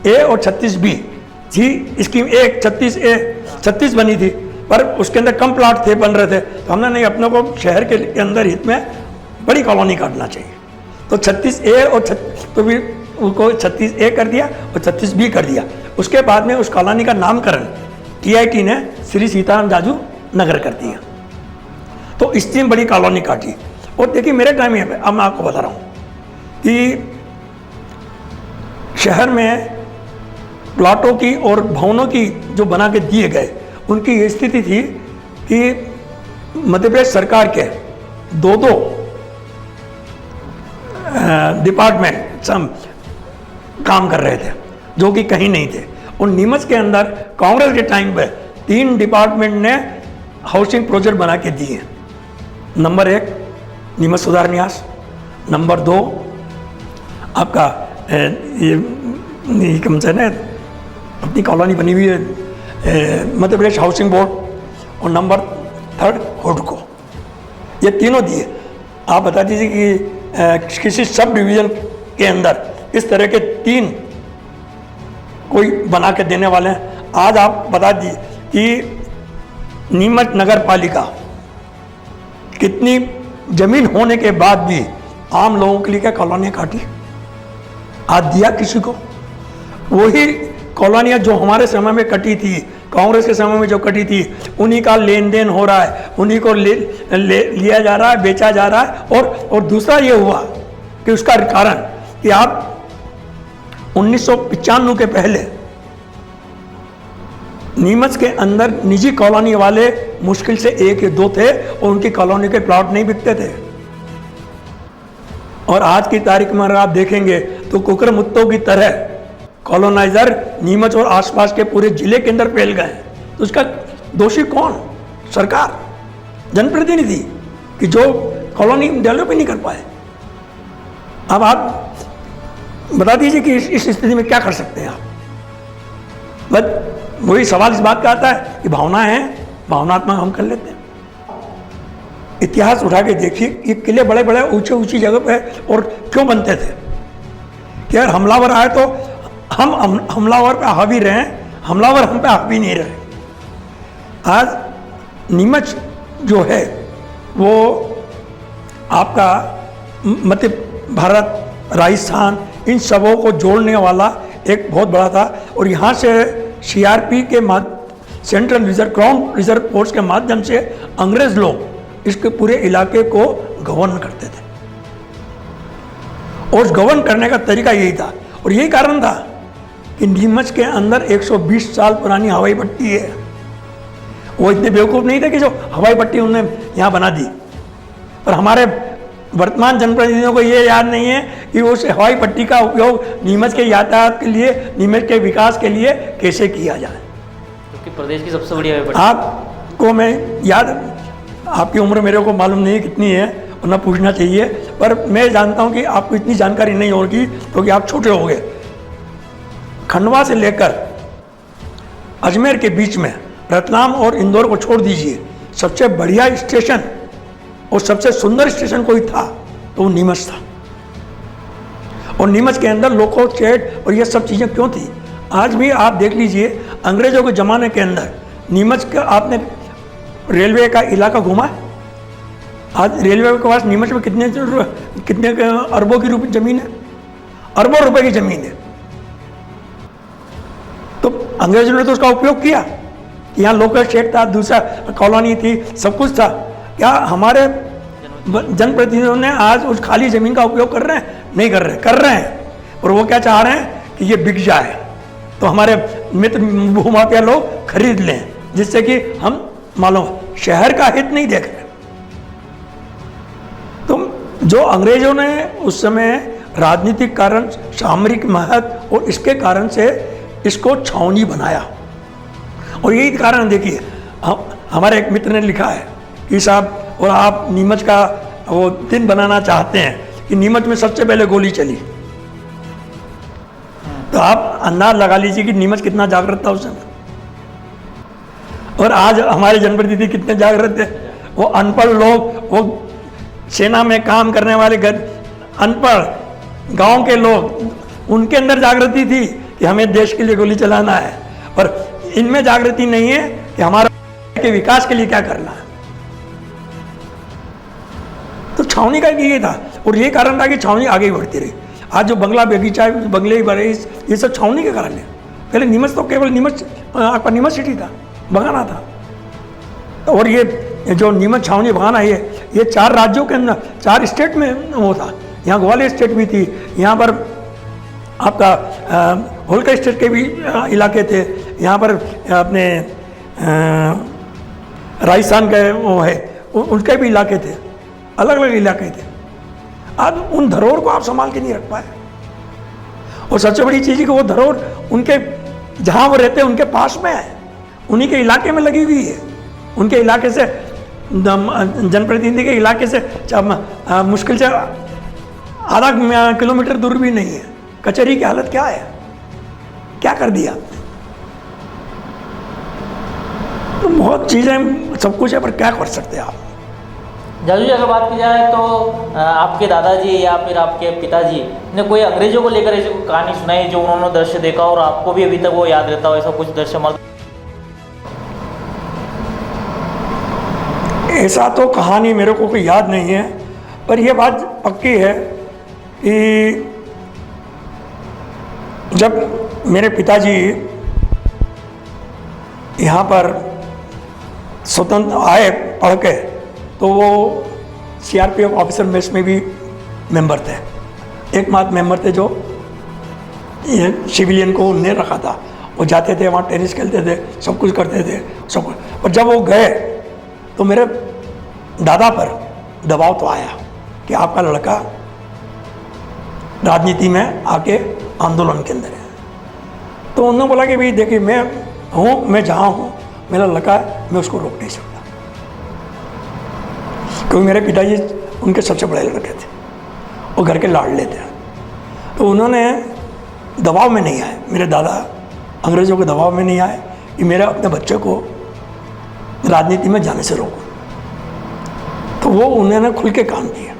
A और 36B जी स्कीम 1 36A 36 बनी थी, पर उसके अंदर कम प्लाट थे बन रहे थे। तो हमने नहीं, अपने को शहर के अंदर हित में बड़ी कॉलोनी काटना चाहिए, तो 36A और तो भी उनको 36A कर दिया और 36B कर दिया। उसके बाद में उस कॉलोनी का नामकरण टीआईटी ने श्री सीताराम जाजू नगर कर दिया। तो इतनी बड़ी कॉलोनी काटी। और देखिए मेरे टाइम में अब मैं आपको बता रहा हूँ कि शहर में प्लाटों की और भवनों की जो बना के दिए गए, उनकी ये स्थिति थी कि मध्य प्रदेश सरकार के दो डिपार्टमेंट सब काम कर रहे थे जो कि कहीं नहीं थे। और नीमच के अंदर कांग्रेस के टाइम पे 3 डिपार्टमेंट ने हाउसिंग प्रोजेक्ट बना के दिए। नंबर 1 नीमच सुधार न्यास, नंबर 2 आपका ये कम से ना अपनी कॉलोनी बनी हुई है मध्य प्रदेश हाउसिंग बोर्ड, और नंबर 3 हुडको। ये तीनों दिए। आप बता दीजिए कि किसी सब डिवीज़न के अंदर इस तरह के 3 कोई बना के देने वाले हैं। आज आप बता दीजिए कि नीमच नगर पालिका कितनी जमीन होने के बाद भी आम लोगों के लिए क्या कॉलोनियाँ काटी? आज दिया किसी को? वही कॉलोनियाँ जो हमारे समय में कटी थी, कांग्रेस के समय में जो कटी थी, उन्हीं का लेन देन हो रहा है, उन्हीं को लिया जा रहा है, बेचा जा रहा है। और दूसरा ये हुआ कि उसका कारण कि आप 1995 के पहले नीमच के अंदर निजी कॉलोनी वाले मुश्किल से 1 या 2 थे और उनकी कॉलोनी के प्लॉट नहीं बिकते थे। और आज की तारीख में अगर आप देखेंगे तो कुकरमुत्तों की तरह कॉलोनाइजर नीमच और आसपास के पूरे जिले के अंदर फैल गए। तो उसका दोषी कौन? सरकार, जनप्रतिनिधि, कि जो कॉलोनी डेवलप ही नहीं कर पाए। अब आप बता दीजिए कि इस स्थिति में क्या कर सकते हैं आप? बस वही सवाल इस बात का आता है कि भावनाएं हैं, भावनात्मक हम कर लेते हैं। इतिहास उठा के देखिए, ये किले बड़े बड़े ऊंचे ऊंची जगह पे और क्यों बनते थे कि यार हमलावर आए तो हम हमलावर पे हावी रहे, हमलावर हम पे हावी नहीं रहे। आज नीमच जो है वो आपका मध्य भारत, राजस्थान, इन सबों को जोड़ने वाला एक बहुत बड़ा था। और यहाँ से सीआरपी के central reserve crown reserve force के माध्यम से अंग्रेज लोग इसके पूरे इलाके को गवर्न करते थे। और उस गवर्न करने का तरीका यही था, और यही कारण था कि नीमच के अंदर 120 साल पुरानी हवाई पट्टी है। वो इतने बेवकूफ़ नहीं थे कि जो हवाई पट्टी उन्होंने यहाँ बना दी। पर हमारे वर्तमान जनप्रतिनिधियों को ये याद नहीं है कि उस हवाई पट्टी का उपयोग नीमच के यातायात के लिए, नीमच के विकास के लिए कैसे किया जाए। क्योंकि प्रदेश की सबसे बड़ी हवाई पट्टी। आपको मैं याद, आपकी उम्र मेरे को मालूम नहीं कितनी है और ना पूछना चाहिए, पर मैं जानता हूँ कि आपको इतनी जानकारी नहीं होगी क्योंकि आप छोटे हो गए। खंडवा से लेकर अजमेर के बीच में रतलाम और इंदौर को छोड़ दीजिए, सबसे बढ़िया स्टेशन और सबसे सुंदर स्टेशन कोई था तो वो नीमच था। और नीमच के अंदर लोको चेट और ये सब चीज़ें क्यों थी? आज भी आप देख लीजिए, अंग्रेजों के ज़माने के अंदर नीमच का आपने रेलवे का इलाका घूमा है? आज रेलवे के पास नीमच में कितने अरबों की ज़मीन है, अरबों रुपए की ज़मीन है। तो अंग्रेजों ने तो उसका उपयोग किया, यहाँ लोकल स्टेट था, दूसरा कॉलोनी थी, सब कुछ था। क्या हमारे जनप्रतिनिधियों ने आज उस खाली ज़मीन का उपयोग कर रहे हैं? नहीं कर रहे, कर रहे हैं। और वो क्या चाह रहे हैं कि ये बिक जाए तो हमारे मित्र भूमाफिया लोग खरीद लें, जिससे कि हम मालूम शहर का हित नहीं देख रहे। तो जो अंग्रेजों ने उस समय राजनीतिक कारण, सामरिक महत्व और इसके कारण से इसको छावनी बनाया। और यही कारण देखिए, हमारे एक मित्र ने लिखा है कि साहब और आप नीमच का वो दिन बनाना चाहते हैं कि नीमच में सबसे पहले गोली चली। तो आप अंदाज लगा लीजिए कि नीमच कितना जागृत था उस समय। और आज हमारे जनप्रतिनिधि कितने जागृत थे। वो अनपढ़ लोग, वो सेना में काम करने वाले अनपढ़ गांव के लोग, उनके अंदर जागृति थी कि हमें देश के लिए गोली चलाना है। पर इनमें जागृति नहीं है कि हमारा के विकास के लिए क्या करना है। तो छावनी का ये था, और ये कारण था कि छावनी आगे बढ़ती रही। आज जो बंगला बगीचा, बंगले ही बड़े, ये सब छावनी के कारण है। पहले नीमच तो केवल नीमच आपका नीमच सिटी था, बगाना था। और ये जो नीमच छावनी बगाना है ये 4 राज्यों के अंदर 4 स्टेट में वो था। यहाँ ग्वालियर स्टेट भी थी, यहाँ पर आपका होलकर स्टेट के भी इलाके थे, यहाँ पर अपने राजस्थान के वो है उनके भी इलाके थे, अलग अलग इलाके थे। आज उन धरोहर को आप संभाल के नहीं रख पाए। और सबसे बड़ी चीज़ है कि वो धरोहर उनके जहाँ वो रहते हैं उनके पास में है, उन्हीं के इलाके में लगी हुई है। उनके इलाके से जनप्रतिनिधि के इलाके से मुश्किल से आधा किलोमीटर दूर भी नहीं है। कचहरी की हालत क्या है, क्या कर दिया आपने? तो बहुत चीज़ें, सब कुछ है, पर क्या कर सकते हैं आप? जादू जी, अगर बात की जाए तो आपके दादाजी या फिर आपके पिताजी ने कोई अंग्रेजों को लेकर ऐसी कोई कहानी सुनाई जो उन्होंने दृश्य देखा और आपको भी अभी तक वो याद रहता हो, ऐसा कुछ दृश्य? ऐसा तो कहानी मेरे को कोई याद नहीं है, पर यह बात पक्की है कि जब मेरे पिताजी यहाँ पर स्वतंत्र आए पढ़ के, तो वो CRPF ऑफिसर मेस में भी मेंबर थे, एकमात्र मेंबर थे जो सिविलियन को उन्हें रखा था। वो जाते थे वहाँ, टेनिस खेलते थे, सब कुछ करते थे, सब कुछ। और जब वो गए तो मेरे दादा पर दबाव तो आया कि आपका लड़का राजनीति में आके आंदोलन के अंदर है। तो उन्होंने बोला कि भाई देखिए, मैं हूँ, मैं जहाँ हूँ, मेरा लड़का है, मैं उसको रोक नहीं सकता, क्योंकि मेरे पिताजी उनके सबसे बड़े लड़के थे, वो घर के लाडले थे। तो उन्होंने दबाव में नहीं आए, मेरे दादा अंग्रेज़ों के दबाव में नहीं आए कि मेरे अपने बच्चे को राजनीति में जाने से रोको। तो वो उन्होंने खुल के काम किया।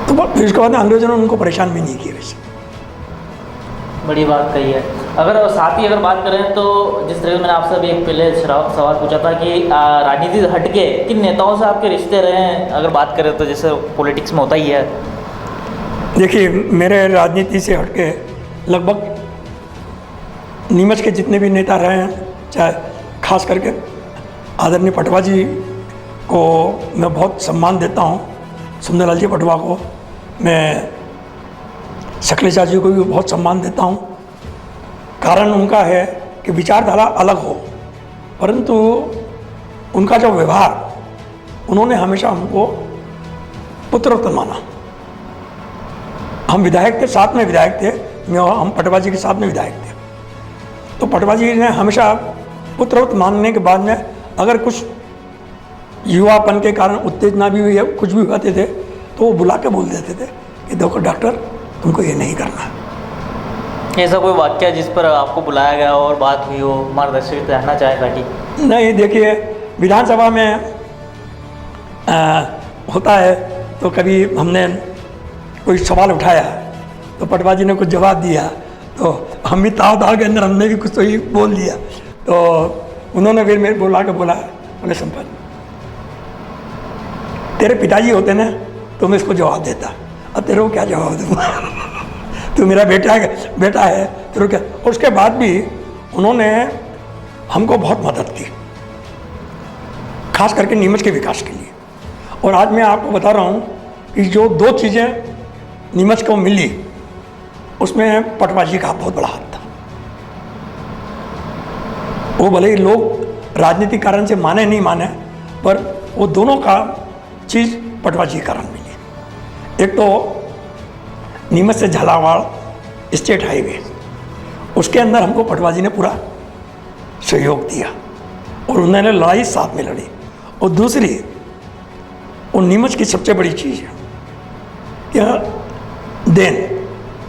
तो फिर उसके बाद अंग्रेज़ों ने उनको परेशान भी नहीं किया। वैसे बड़ी बात कही है। अगर साथ ही अगर बात करें तो जिस तरह मैंने आपसे अभी एक पहले सवाल पूछा था कि राजनीति से हटके किन नेताओं से आपके रिश्ते रहे हैं, अगर बात करें तो जैसे पॉलिटिक्स में होता ही है। देखिए, मेरे राजनीति से हटके लगभग नीमच के जितने भी नेता रहे हैं, चाहे खास करके आदरणीय पटवा जी को मैं बहुत सम्मान देता हूँ, सुंदरलाल जी पटवा को, मैं शक्लेचा जी को भी बहुत सम्मान देता हूँ। कारण उनका है कि विचारधारा अलग हो, परंतु उनका जो व्यवहार, उन्होंने हमेशा हमको पुत्रवत माना। हम विधायक थे, साथ में विधायक थे, हम पटवा जी के साथ में विधायक थे। तो पटवा जी ने हमेशा पुत्रवत मानने के बाद में अगर कुछ युवापन के कारण उत्तेजना भी हुई है, कुछ भी होते थे, तो वो बुला के बोल देते थे कि देखो डॉक्टर, तुमको ये नहीं करना। ऐसा कोई वाक्य जिस पर आपको बुलाया गया और बात हुई हो, मार्गदर्शक जानना चाहे ताकि? नहीं, देखिए, विधानसभा में होता है तो कभी हमने कोई सवाल उठाया तो पटवा जी ने कुछ जवाब दिया, तो हम भी ताव के अंदर हमने भी कुछ तो ही बोल दिया। तो उन्होंने फिर मेरे बोला बोले संपत, तेरे पिताजी होते ना तो मैं इसको जवाब देता, अब तेरे को क्या जवाब दूँगा? तो मेरा बेटा है तेरे क्या। और उसके बाद भी उन्होंने हमको बहुत मदद की, खास करके नीमच के विकास के लिए। और आज मैं आपको बता रहा हूँ कि जो 2 चीज़ें नीमच को मिली, उसमें पटवा जी का बहुत बड़ा हाथ था। वो भले ही लोग राजनीतिक कारण से माने नहीं माने, पर वो दोनों का चीज़ पटवा जी कारण मिली। एक तो नीमच से झालावाड़ स्टेट हाईवे, उसके अंदर हमको पटवा जी ने पूरा सहयोग दिया और उन्होंने लड़ाई साथ में लड़ी। और दूसरी, वो नीमच की सबसे बड़ी चीज़ है क्या देन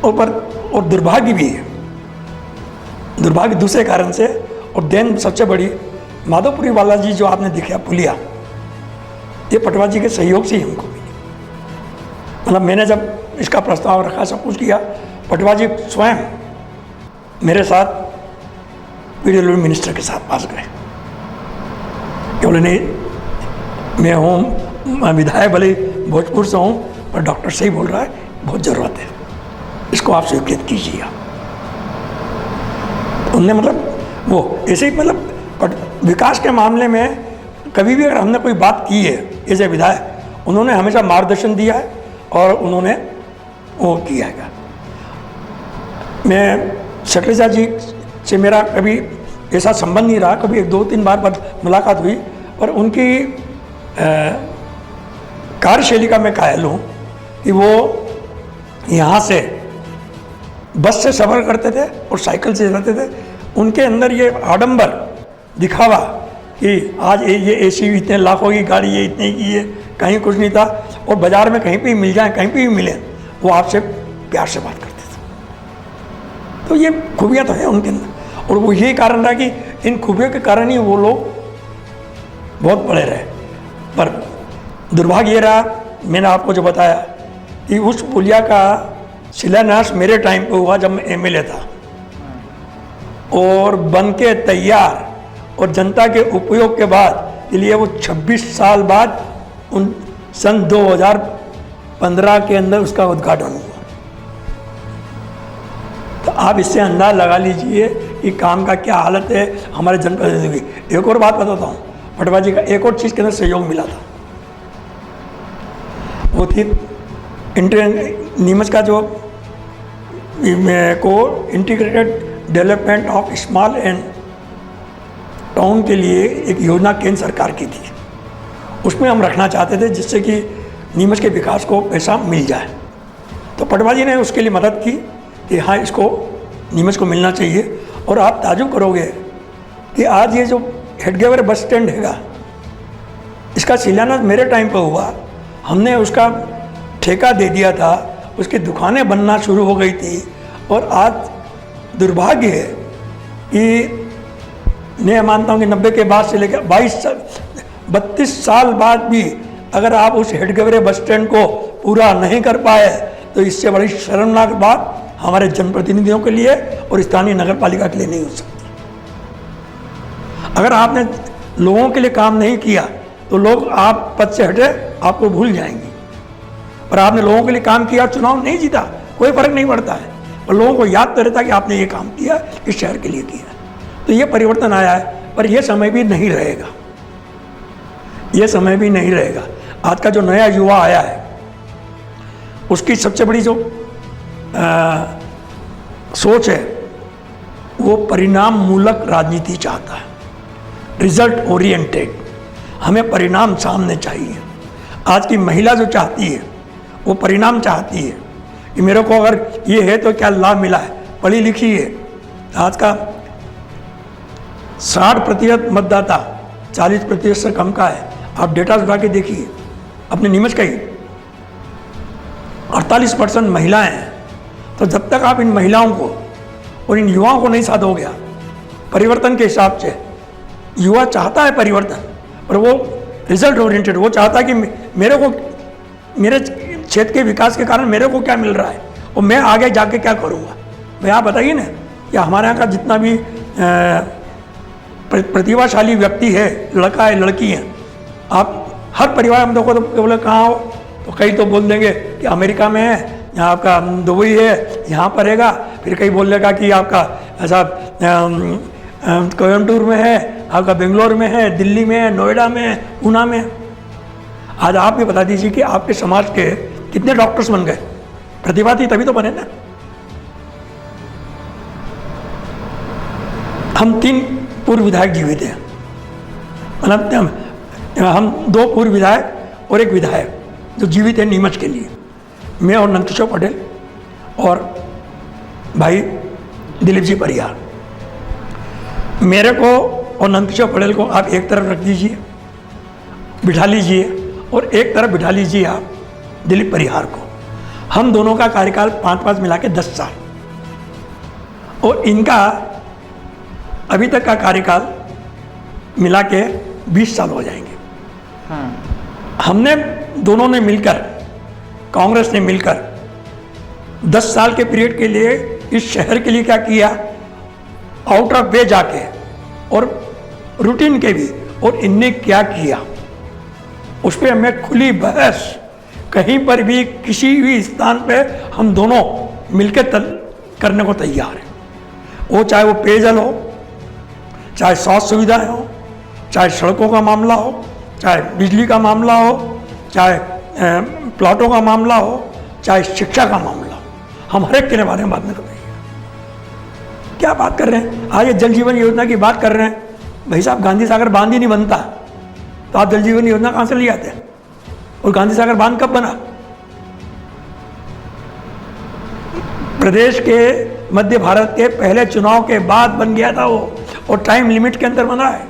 और दुर्भाग्य भी है। दुर्भाग्य दूसरे कारण से, और देन सबसे बड़ी माधोपुरी वाला जी जो आपने दिखा पुलिया, ये पटवा जी के सहयोग से ही हमको मिली। मतलब मैंने जब इसका प्रस्ताव रखा, सब कुछ किया, पटवा जी स्वयं मेरे साथ PWD मिनिस्टर के साथ पास गए कि बोले नहीं, मैं हूँ विधायक, भले भोजपुर से हूँ, पर डॉक्टर सही बोल रहा है, बहुत ज़रूरत है, इसको आप स्वीकृत कीजिए। उनने मतलब वो ऐसे ही मतलब विकास के मामले में कभी भी अगर हमने कोई बात की है एज ए विधायक, उन्होंने हमेशा मार्गदर्शन दिया है और उन्होंने वो किया है। मैं शक्लेजा जी से मेरा कभी ऐसा संबंध नहीं रहा, कभी 2-3 बार मुलाकात हुई, पर उनकी कार्यशैली का मैं कायल हूँ कि वो यहाँ से बस से सफ़र करते थे और साइकिल से जाते थे। उनके अंदर ये आडंबर दिखावा कि आज ये एसी इतने लाखों की गाड़ी, ये इतने की है, कहीं कुछ नहीं था, और बाज़ार में कहीं पे भी मिल जाए, कहीं पे भी मिले, वो आपसे प्यार से बात करते थे। तो ये खूबियाँ तो है उनके अंदर, और वो यही कारण रहा कि इन खूबियों के कारण ही वो लोग बहुत बड़े रहे। पर दुर्भाग्य ये रहा, मैंने आपको जो बताया कि उस पुलिया का शिलान्यास मेरे टाइम पे हुआ जब मैं एमएलए था, और बन के तैयार और जनता के उपयोग के बाद के लिए वो 26 साल बाद उन सन 2015 के अंदर उसका उद्घाटन हुआ। तो आप इससे अंदाज लगा लीजिए कि काम का क्या हालत है हमारे जनप्रतिनिधियों की। एक और बात बताता हूँ, पटवा जी का एक और चीज़ के अंदर सहयोग मिला था, वो थी नीमच का जो को integrated development of small and town के लिए एक योजना केंद्र सरकार की थी। उसमें हम रखना चाहते थे जिससे कि नीमच के विकास को पैसा मिल जाए। तो पटवा जी ने उसके लिए मदद की कि हाँ, इसको नीमच को मिलना चाहिए। और आप ताजुब करोगे कि आज ये जो हेडगेवर बस स्टैंड हैगा, इसका शिलान्यास मेरे टाइम पर हुआ। हमने उसका ठेका दे दिया था, उसकी दुकानें बनना शुरू हो गई थी, और आज दुर्भाग्य है कि मैं मानता हूँ कि 90 के बाद से लेकर 32 साल बाद भी अगर आप उस हेडगेवरे बस स्टैंड को पूरा नहीं कर पाए, तो इससे बड़ी शर्मनाक बात हमारे जनप्रतिनिधियों के लिए और स्थानीय नगर पालिका के लिए नहीं हो सकती। अगर आपने लोगों के लिए काम नहीं किया तो लोग आप पद से हटे आपको भूल जाएंगे, पर आपने लोगों के लिए काम किया, चुनाव नहीं जीता, कोई फर्क नहीं पड़ता है, और लोगों को याद तो रहता कि आपने ये काम किया, इस शहर के लिए किया। तो ये परिवर्तन आया है, पर यह समय भी नहीं रहेगा, ये समय भी नहीं रहेगा। आज का जो नया युवा आया है, उसकी सबसे बड़ी जो सोच है, वो परिणाम मूलक राजनीति चाहता है, रिजल्ट ओरिएंटेड। हमें परिणाम सामने चाहिए। आज की महिला जो चाहती है, वो परिणाम चाहती है कि मेरे को अगर ये है तो क्या लाभ मिला है, पढ़ी लिखी है। आज का 60% मतदाता 40% से कम का है। आप डेटा उठा के देखिए अपने नीमच का ही, 48% महिलाएं हैं। तो जब तक आप इन महिलाओं को और इन युवाओं को नहीं साथ हो गया परिवर्तन के हिसाब से, युवा चाहता है परिवर्तन, पर वो रिजल्ट ओरिएंटेड, वो चाहता है कि मेरे को, मेरे क्षेत्र के विकास के कारण मेरे को क्या मिल रहा है और मैं आगे जाके क्या करूँगा। भाई आप बताइए ना कि हमारे यहाँ का जितना भी प्रतिभाशाली व्यक्ति है, लड़का है, लड़की है, आप हर परिवार में देखो तो बोले कहाँ हो, तो कई तो बोल देंगे कि अमेरिका में है, यहाँ आपका दुबई है, यहाँ पर रहेगा। फिर कई बोल देगा कि आपका ऐसा कोयम्बटूर में है, आपका बेंगलोर में है, दिल्ली में है, नोएडा में है, पूना में है। आज आप भी बता दीजिए कि आपके समाज के कितने डॉक्टर्स बन गए, प्रतिभा थी तभी तो बने ना। हम 3 पूर्व विधायक जीवित हैं, मतलब हम 2 पूर्व विधायक और 1 विधायक जो जीवित है नीमच के लिए, मैं और नंदकिशोर पटेल और भाई दिलीप जी परिहार। मेरे को और नंदकिशोर पटेल को आप एक तरफ रख दीजिए, बिठा लीजिए, और एक तरफ बिठा लीजिए आप दिलीप परिहार को। हम दोनों का कार्यकाल 5-5 मिला के 10 साल, और इनका अभी तक का कार्यकाल मिला के 20 साल हो जाएंगे। हमने दोनों ने मिलकर, कांग्रेस ने मिलकर 10 साल के पीरियड के लिए इस शहर के लिए क्या किया, आउट ऑफ वे जाके और रूटीन के भी, और इनने क्या किया उस पर हमें खुली बहस, कहीं पर भी किसी भी स्थान पे हम दोनों मिलकर करने को तैयार हैं। वो चाहे वो पेयजल हो, चाहे स्वास्थ्य सुविधाएं हो, चाहे सड़कों का मामला हो, चाहे बिजली का मामला हो, चाहे प्लाटों का मामला हो, चाहे शिक्षा का मामला हो, हम हर एक के बारे में बात नहीं कर रहे हैं। क्या बात कर रहे हैं? आज ये जल जीवन योजना की बात कर रहे हैं। भाई साहब, गांधी सागर बांध ही नहीं बनता तो आप जल जीवन योजना कहाँ से ले आते हैं? और गांधी सागर बांध कब बना? प्रदेश के मध्य भारत के पहले चुनाव के बाद बन गया था वो, और टाइम लिमिट के अंदर बना है।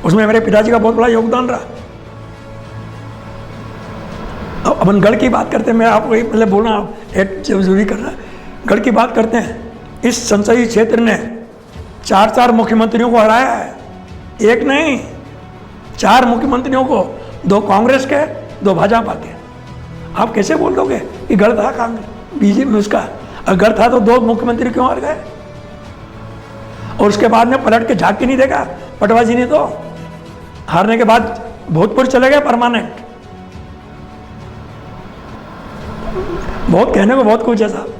उसमें मेरे पिताजी का बहुत बड़ा योगदान रहा। अब अपन गढ़ की बात करते हैं, मैं आपको मतलब बोलना एक जरूरी करना है। गढ़ की बात करते हैं, इस संसदीय क्षेत्र ने 4 मुख्यमंत्रियों को हराया है। एक नहीं, 4 मुख्यमंत्रियों को, 2 कांग्रेस के, 2 भाजपा के। आप कैसे बोल दोगे कि गढ़ था कांग्रेस बीजेपी में उसका? अगर था तो 2 मुख्यमंत्री क्यों हार गए? और उसके बाद में पलट के झांक के नहीं देखा पटवा जी ने? तो हारने के बाद भोजपुर चले गए परमानेंट। बहुत कहने को बहुत कुछ है साहब।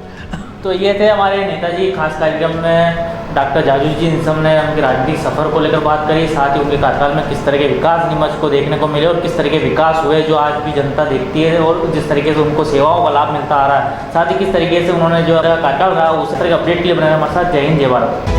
तो ये थे हमारे नेताजी खास कार्यक्रम में डॉक्टर जाजू जी, इन सब ने उनके राजनीतिक सफर को लेकर बात करी, साथ ही उनके कार्यकाल में किस तरह के विकास नीमच को देखने को मिले और किस तरह के विकास हुए जो आज भी जनता देखती है, और जिस तरीके से उनको सेवाओं का लाभ मिलता आ रहा है, साथ ही किस तरीके से उन्होंने जो कार्यकाल रहा उस तरह के अपडेट के लिए बनाया हमारे साथ। जय हिंद, जय भारत।